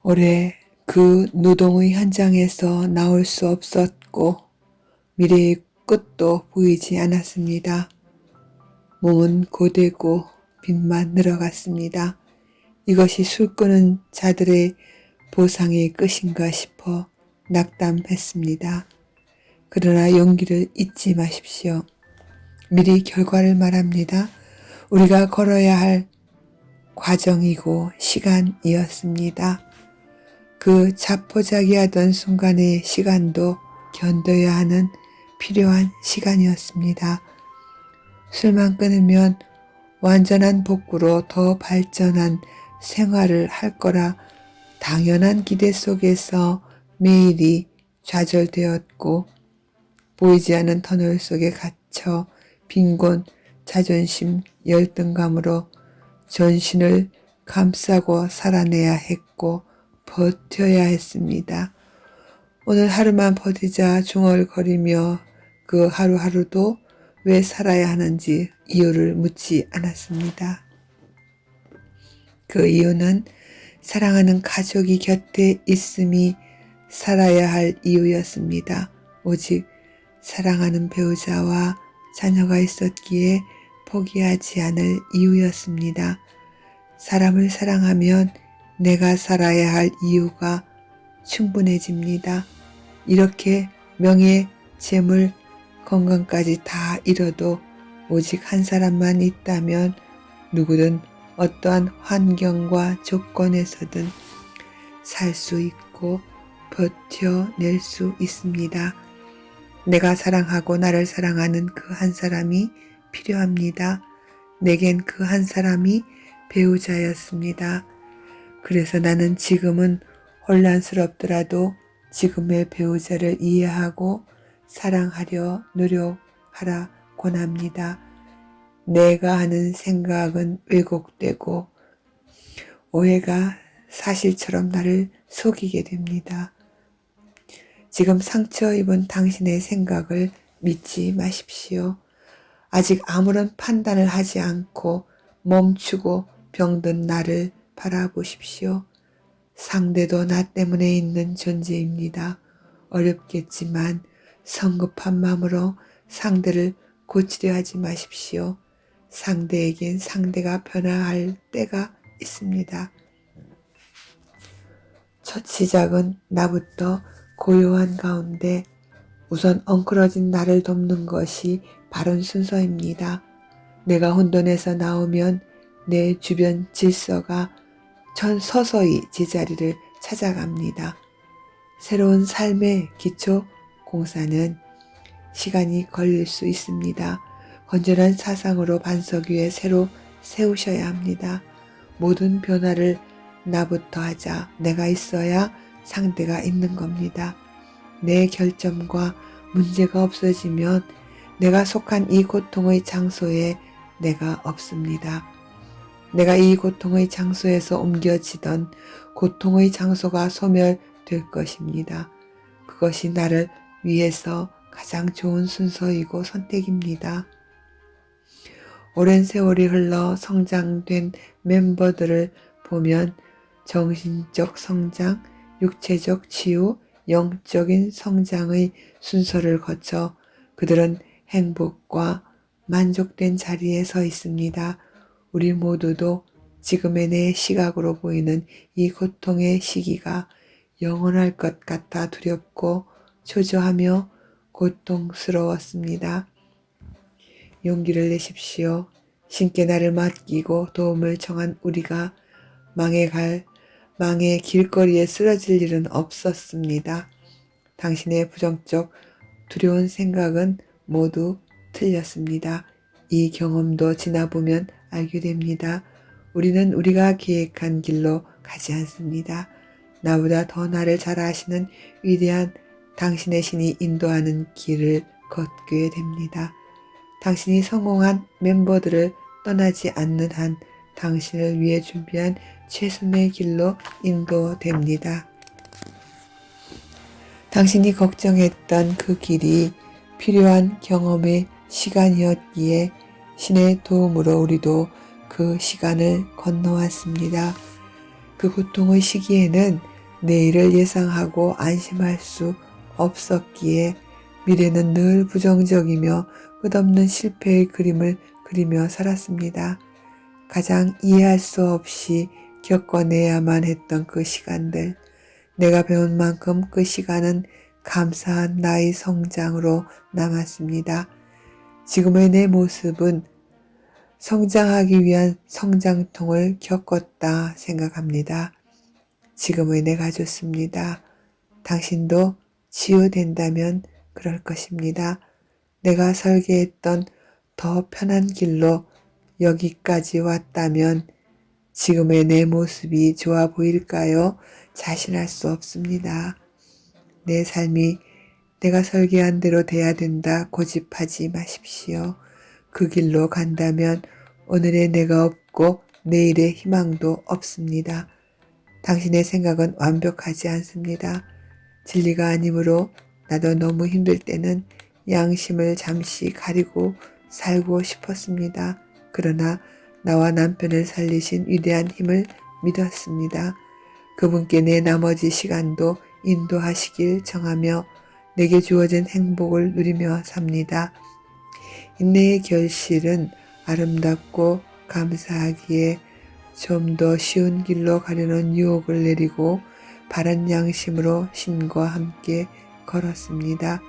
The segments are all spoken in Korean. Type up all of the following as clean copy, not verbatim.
올해 그 노동의 현장에서 나올 수 없었고 미래의 끝도 보이지 않았습니다. 몸은 고되고 빚만 늘어갔습니다. 이것이 술 끄는 자들의 보상의 끝인가 싶어 낙담했습니다. 그러나 용기를 잊지 마십시오. 미리 결과를 말합니다. 우리가 걸어야 할 과정이고 시간이었습니다. 그 자포자기하던 순간의 시간도 견뎌야 하는 필요한 시간이었습니다. 술만 끊으면 완전한 복구로 더 발전한 생활을 할 거라 당연한 기대 속에서 매일이 좌절되었고 보이지 않는 터널 속에 갇혀 빈곤, 자존심, 열등감으로 전신을 감싸고 살아내야 했고 버텨야 했습니다. 오늘 하루만 버티자 중얼거리며 그 하루하루도 왜 살아야 하는지 이유를 묻지 않았습니다. 그 이유는 사랑하는 가족이 곁에 있음이 살아야 할 이유였습니다. 오직 사랑하는 배우자와 자녀가 있었기에 포기하지 않을 이유였습니다. 사람을 사랑하면 내가 살아야 할 이유가 충분해집니다. 이렇게 명예, 재물, 건강까지 다 잃어도 오직 한 사람만 있다면 누구든 어떠한 환경과 조건에서든 살 수 있고 버텨낼 수 있습니다. 내가 사랑하고 나를 사랑하는 그 한 사람이 필요합니다. 내겐 그 한 사람이 배우자였습니다. 그래서 나는 지금은 혼란스럽더라도 지금의 배우자를 이해하고 사랑하려 노력하라 권합니다. 내가 하는 생각은 왜곡되고 오해가 사실처럼 나를 속이게 됩니다. 지금 상처 입은 당신의 생각을 믿지 마십시오. 아직 아무런 판단을 하지 않고 멈추고 병든 나를 바라보십시오. 상대도 나 때문에 있는 존재입니다. 어렵겠지만 성급한 마음으로 상대를 고치려 하지 마십시오. 상대에겐 상대가 변화할 때가 있습니다. 첫 시작은 나부터 고요한 가운데 우선 엉클어진 나를 돕는 것이 바른 순서입니다. 내가 혼돈에서 나오면 내 주변 질서가 서서히 제자리를 찾아갑니다. 새로운 삶의 기초 공사는 시간이 걸릴 수 있습니다. 건전한 사상으로 반석 위에 새로 세우셔야 합니다. 모든 변화를 나부터 하자. 내가 있어야 상대가 있는 겁니다. 내 결점과 문제가 없어지면 내가 속한 이 고통의 장소에 내가 없습니다. 내가 이 고통의 장소에서 옮겨지던 고통의 장소가 소멸될 것입니다. 그것이 나를 위해서 가장 좋은 순서이고 선택입니다. 오랜 세월이 흘러 성장된 멤버들을 보면 정신적 성장, 육체적 치유, 영적인 성장의 순서를 거쳐 그들은 행복과 만족된 자리에 서 있습니다. 우리 모두도 지금의 내 시각으로 보이는 이 고통의 시기가 영원할 것 같아 두렵고 초조하며 고통스러웠습니다. 용기를 내십시오. 신께 나를 맡기고 도움을 청한 우리가 망의 길거리에 쓰러질 일은 없었습니다. 당신의 부정적 두려운 생각은 모두 틀렸습니다. 이 경험도 지나보면 알게 됩니다. 우리는 우리가 계획한 길로 가지 않습니다. 나보다 더 나를 잘 아시는 위대한 당신의 신이 인도하는 길을 걷게 됩니다. 당신이 성공한 멤버들을 떠나지 않는 한 당신을 위해 준비한 최선의 길로 인도됩니다. 당신이 걱정했던 그 길이 필요한 경험의 시간이었기에 신의 도움으로 우리도 그 시간을 건너왔습니다. 그 고통의 시기에는 내일을 예상하고 안심할 수 없었기에 미래는 늘 부정적이며 끝없는 실패의 그림을 그리며 살았습니다. 가장 이해할 수 없이 겪어내야만 했던 그 시간들, 내가 배운 만큼 그 시간은 감사한 나의 성장으로 남았습니다. 지금의 내 모습은 성장하기 위한 성장통을 겪었다 생각합니다. 지금의 내가 좋습니다. 당신도 치유된다면 그럴 것입니다. 내가 설계했던 더 편한 길로 여기까지 왔다면 지금의 내 모습이 좋아 보일까요? 자신할 수 없습니다. 내 삶이 내가 설계한 대로 돼야 된다 고집하지 마십시오. 그 길로 간다면 오늘의 내가 없고 내일의 희망도 없습니다. 당신의 생각은 완벽하지 않습니다. 진리가 아니므로 나도 너무 힘들 때는 양심을 잠시 가리고 살고 싶었습니다. 그러나 나와 남편을 살리신 위대한 힘을 믿었습니다. 그분께 내 나머지 시간도 인도하시길 정하며 내게 주어진 행복을 누리며 삽니다. 인내의 결실은 아름답고 감사하기에 좀 더 쉬운 길로 가려는 유혹을 내리고 바른 양심으로 신과 함께 걸었습니다.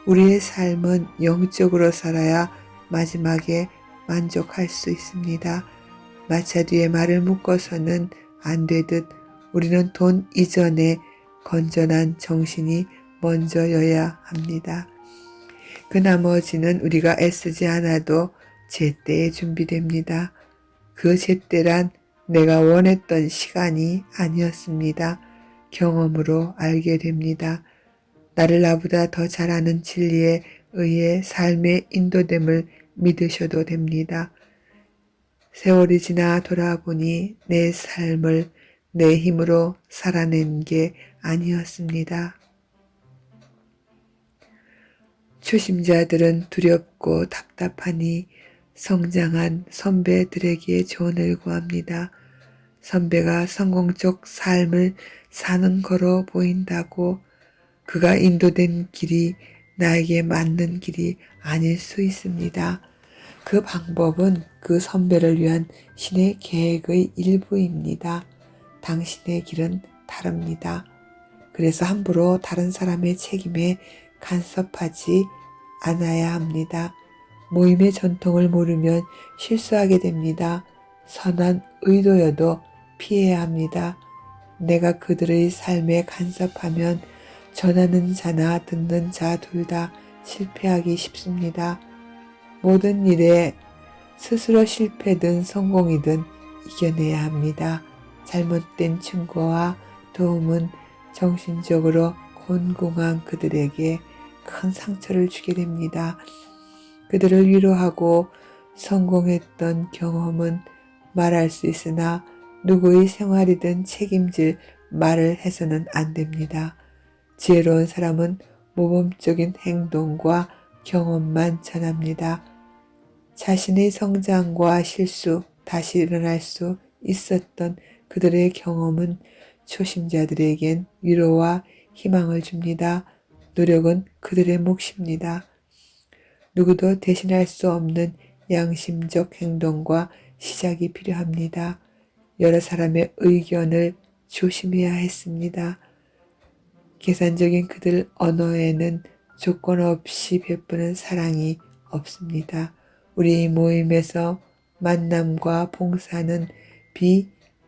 우리의 삶은 영적으로 살아야 마지막에 만족할 수 있습니다. 마차 뒤에 말을 묶어서는 안 되듯 우리는 돈 이전에 건전한 정신이 먼저여야 합니다. 그 나머지는 우리가 애쓰지 않아도 제때에 준비됩니다. 그 제때란 내가 원했던 시간이 아니었습니다. 경험으로 알게 됩니다. 나를 나보다 더 잘 아는 진리에 의해 삶의 인도됨을 믿으셔도 됩니다. 세월이 지나 돌아보니 내 삶을 내 힘으로 살아낸 게 아니었습니다. 초심자들은 두렵고 답답하니 성장한 선배들에게 조언을 구합니다. 선배가 성공적 삶을 사는 거로 보인다고 그가 인도된 길이 나에게 맞는 길이 아닐 수 있습니다. 그 방법은 그 선배를 위한 신의 계획의 일부입니다. 당신의 길은 다릅니다. 그래서 함부로 다른 사람의 책임에 간섭하지 않아야 합니다. 모임의 전통을 모르면 실수하게 됩니다. 선한 의도여도 피해야 합니다. 내가 그들의 삶에 간섭하면 전하는 자나 듣는 자 둘 다 실패하기 쉽습니다. 모든 일에 스스로 실패든 성공이든 이겨내야 합니다. 잘못된 충고와 도움은 정신적으로 곤궁한 그들에게 큰 상처를 주게 됩니다. 그들을 위로하고 성공했던 경험은 말할 수 있으나 누구의 생활이든 책임질 말을 해서는 안 됩니다. 지혜로운 사람은 모범적인 행동과 경험만 전합니다. 자신의 성장과 실수, 다시 일어날 수 있었던 그들의 경험은 초심자들에겐 위로와 희망을 줍니다. 노력은 그들의 몫입니다. 누구도 대신할 수 없는 양심적 행동과 시작이 필요합니다. 여러 사람의 의견을 조심해야 했습니다. 계산적인 그들 언어에는 조건 없이 베푸는 사랑이 없습니다. 우리 모임에서 만남과 봉사는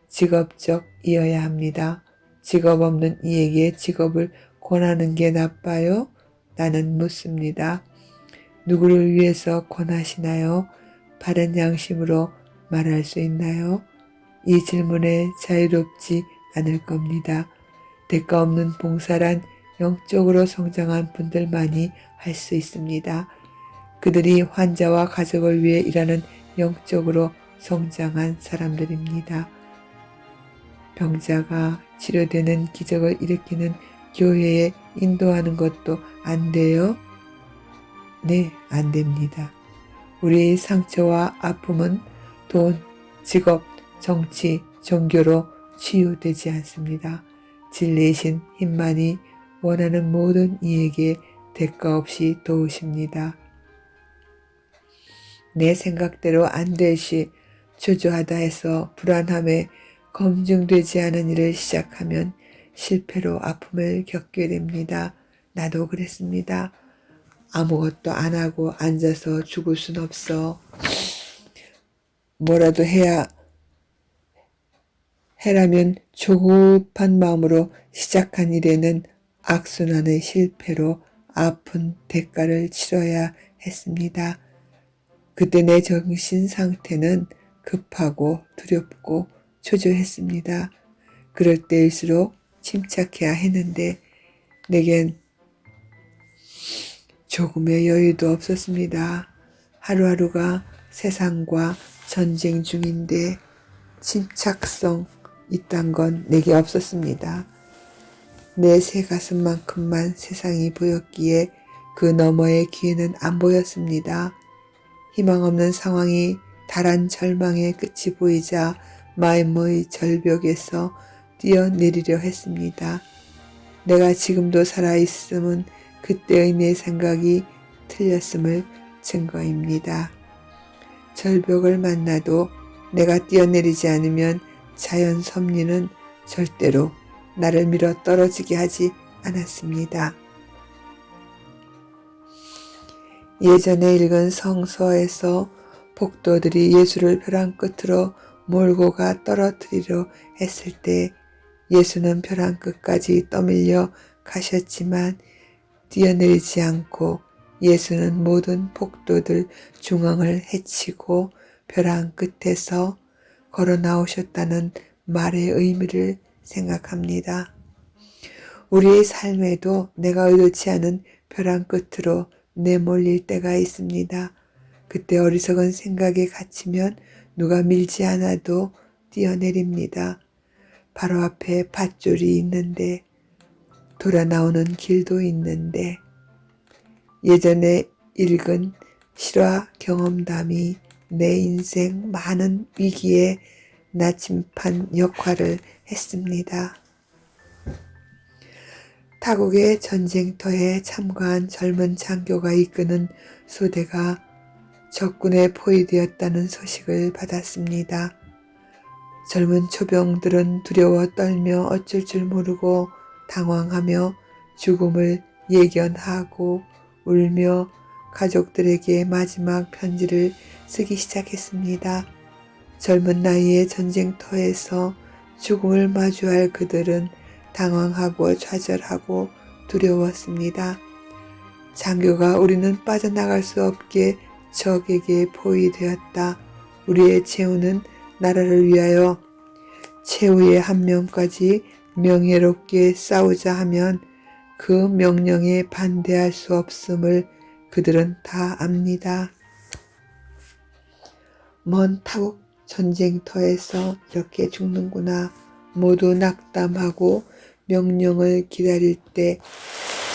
비직업적이어야 합니다. 직업 없는 이에게 직업을 권하는 게 나빠요? 나는 묻습니다. 누구를 위해서 권하시나요? 바른 양심으로 말할 수 있나요? 이 질문에 자유롭지 않을 겁니다. 대가 없는 봉사란 영적으로 성장한 분들만이 할 수 있습니다. 그들이 환자와 가족을 위해 일하는 영적으로 성장한 사람들입니다. 병자가 치료되는 기적을 일으키는 교회에 인도하는 것도 안 돼요? 네, 안 됩니다. 우리의 상처와 아픔은 돈, 직업, 정치, 종교로 치유되지 않습니다. 진리이신 힘만이 원하는 모든 이에게 대가 없이 도우십니다. 내 생각대로 안 될 시 주저하다 해서 불안함에 검증되지 않은 일을 시작하면 실패로 아픔을 겪게 됩니다. 나도 그랬습니다. 아무것도 안 하고 앉아서 죽을 순 없어. 뭐라도 해라면 조급한 마음으로 시작한 일에는 악순환의 실패로 아픈 대가를 치러야 했습니다. 그때 내 정신 상태는 급하고 두렵고 초조했습니다. 그럴 때일수록 침착해야 했는데 내겐 조금의 여유도 없었습니다. 하루하루가 세상과 전쟁 중인데 침착성 이딴 건 내게 없었습니다. 내 새 가슴만큼만 세상이 보였기에 그 너머의 기회는 안 보였습니다. 희망 없는 상황이 달한 절망의 끝이 보이자 마음의 절벽에서 뛰어내리려 했습니다. 내가 지금도 살아있음은 그때의 내 생각이 틀렸음을 증거입니다. 절벽을 만나도 내가 뛰어내리지 않으면 자연 섭리는 절대로 나를 밀어 떨어지게 하지 않았습니다. 예전에 읽은 성서에서 복도들이 예수를 벼랑 끝으로 몰고 가 떨어뜨리려 했을 때 예수는 벼랑 끝까지 떠밀려 가셨지만 뛰어내리지 않고 예수는 모든 복도들 중앙을 헤치고 벼랑 끝에서 걸어 나오셨다는 말의 의미를 생각합니다. 우리의 삶에도 내가 의도치 않은 벼랑 끝으로 내몰릴 때가 있습니다. 그때 어리석은 생각에 갇히면 누가 밀지 않아도 뛰어내립니다. 바로 앞에 밧줄이 있는데 돌아 나오는 길도 있는데 예전에 읽은 실화 경험담이 내 인생 많은 위기에 나침반 역할을 했습니다. 타국의 전쟁터에 참가한 젊은 장교가 이끄는 소대가 적군에 포위되었다는 소식을 받았습니다. 젊은 초병들은 두려워 떨며 어쩔 줄 모르고 당황하며 죽음을 예견하고 울며 가족들에게 마지막 편지를 쓰기 시작했습니다. 젊은 나이에 전쟁터에서 죽음을 마주할 그들은 당황하고 좌절하고 두려웠습니다. 장교가 우리는 빠져나갈 수 없게 적에게 포위되었다. 우리의 최후는 나라를 위하여 최후의 한 명까지 명예롭게 싸우자 하면 그 명령에 반대할 수 없음을 그들은 다 압니다. 먼 타국 전쟁터에서 이렇게 죽는구나. 모두 낙담하고 명령을 기다릴 때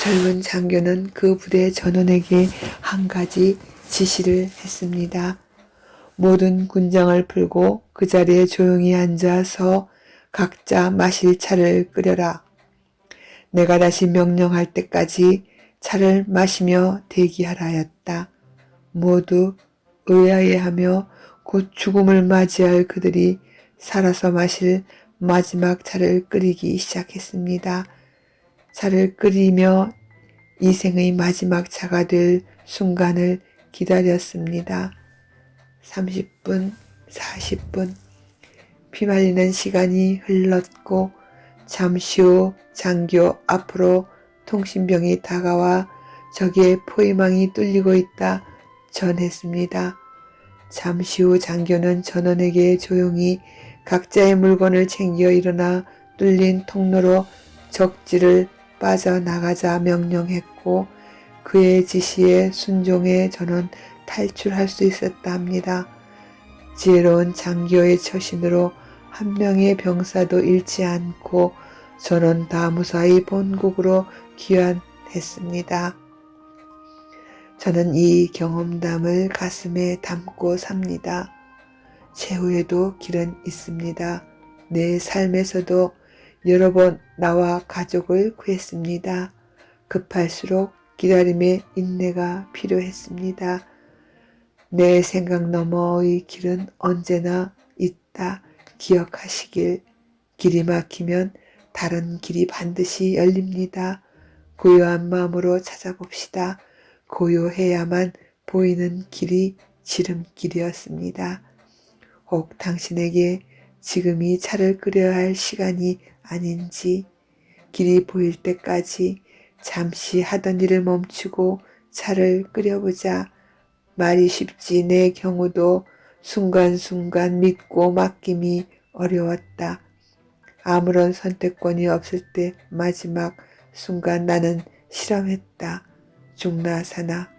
젊은 장교는 그 부대 전원에게 한 가지 지시를 했습니다. 모든 군장을 풀고 그 자리에 조용히 앉아서 각자 마실 차를 끓여라. 내가 다시 명령할 때까지 차를 마시며 대기하라였다. 모두 의아해하며 곧 죽음을 맞이할 그들이 살아서 마실 마지막 차를 끓이기 시작했습니다. 차를 끓이며 이생의 마지막 차가 될 순간을 기다렸습니다. 30분, 40분, 피말리는 시간이 흘렀고 잠시 후 장교 앞으로 통신병이 다가와 적의 포위망이 뚫리고 있다 전했습니다. 잠시 후 장교는 전원에게 조용히 각자의 물건을 챙겨 일어나 뚫린 통로로 적지를 빠져나가자 명령했고 그의 지시에 순종해 전원 탈출할 수 있었다 합니다. 지혜로운 장교의 처신으로 한 명의 병사도 잃지 않고 전원 다 무사히 본국으로 귀환했습니다. 저는 이 경험담을 가슴에 담고 삽니다. 최후에도 길은 있습니다. 내 삶에서도 여러 번 나와 가족을 구했습니다. 급할수록 기다림의 인내가 필요했습니다. 내 생각 너머의 길은 언제나 있다 기억하시길. 길이 막히면 다른 길이 반드시 열립니다. 고요한 마음으로 찾아봅시다. 고요해야만 보이는 길이 지름길이었습니다. 혹 당신에게 지금이 차를 끓여야 할 시간이 아닌지, 길이 보일 때까지 잠시 하던 일을 멈추고 차를 끓여보자. 말이 쉽지 내 경우도 순간순간 믿고 맡김이 어려웠다. 아무런 선택권이 없을 때 마지막 순간 나는 실험했다. 죽나 사나.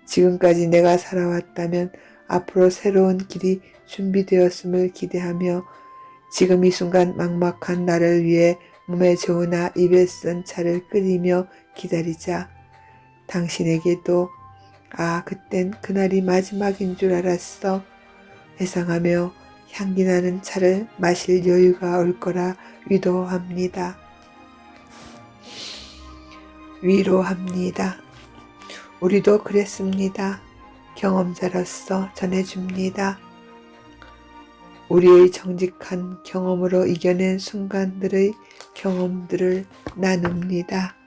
지금까지 내가 살아왔다면 앞으로 새로운 길이 준비되었음을 기대하며 지금 이 순간 막막한 나를 위해 몸에 좋으나 입에 쓴 차를 끓이며 기다리자. 당신에게도 그땐 그날이 마지막인 줄 알았어. 회상하며 향기 나는 차를 마실 여유가 올 거라 위로합니다. 우리도 그랬습니다. 경험자로서 전해줍니다. 우리의 정직한 경험으로 이겨낸 순간들의 경험들을 나눕니다.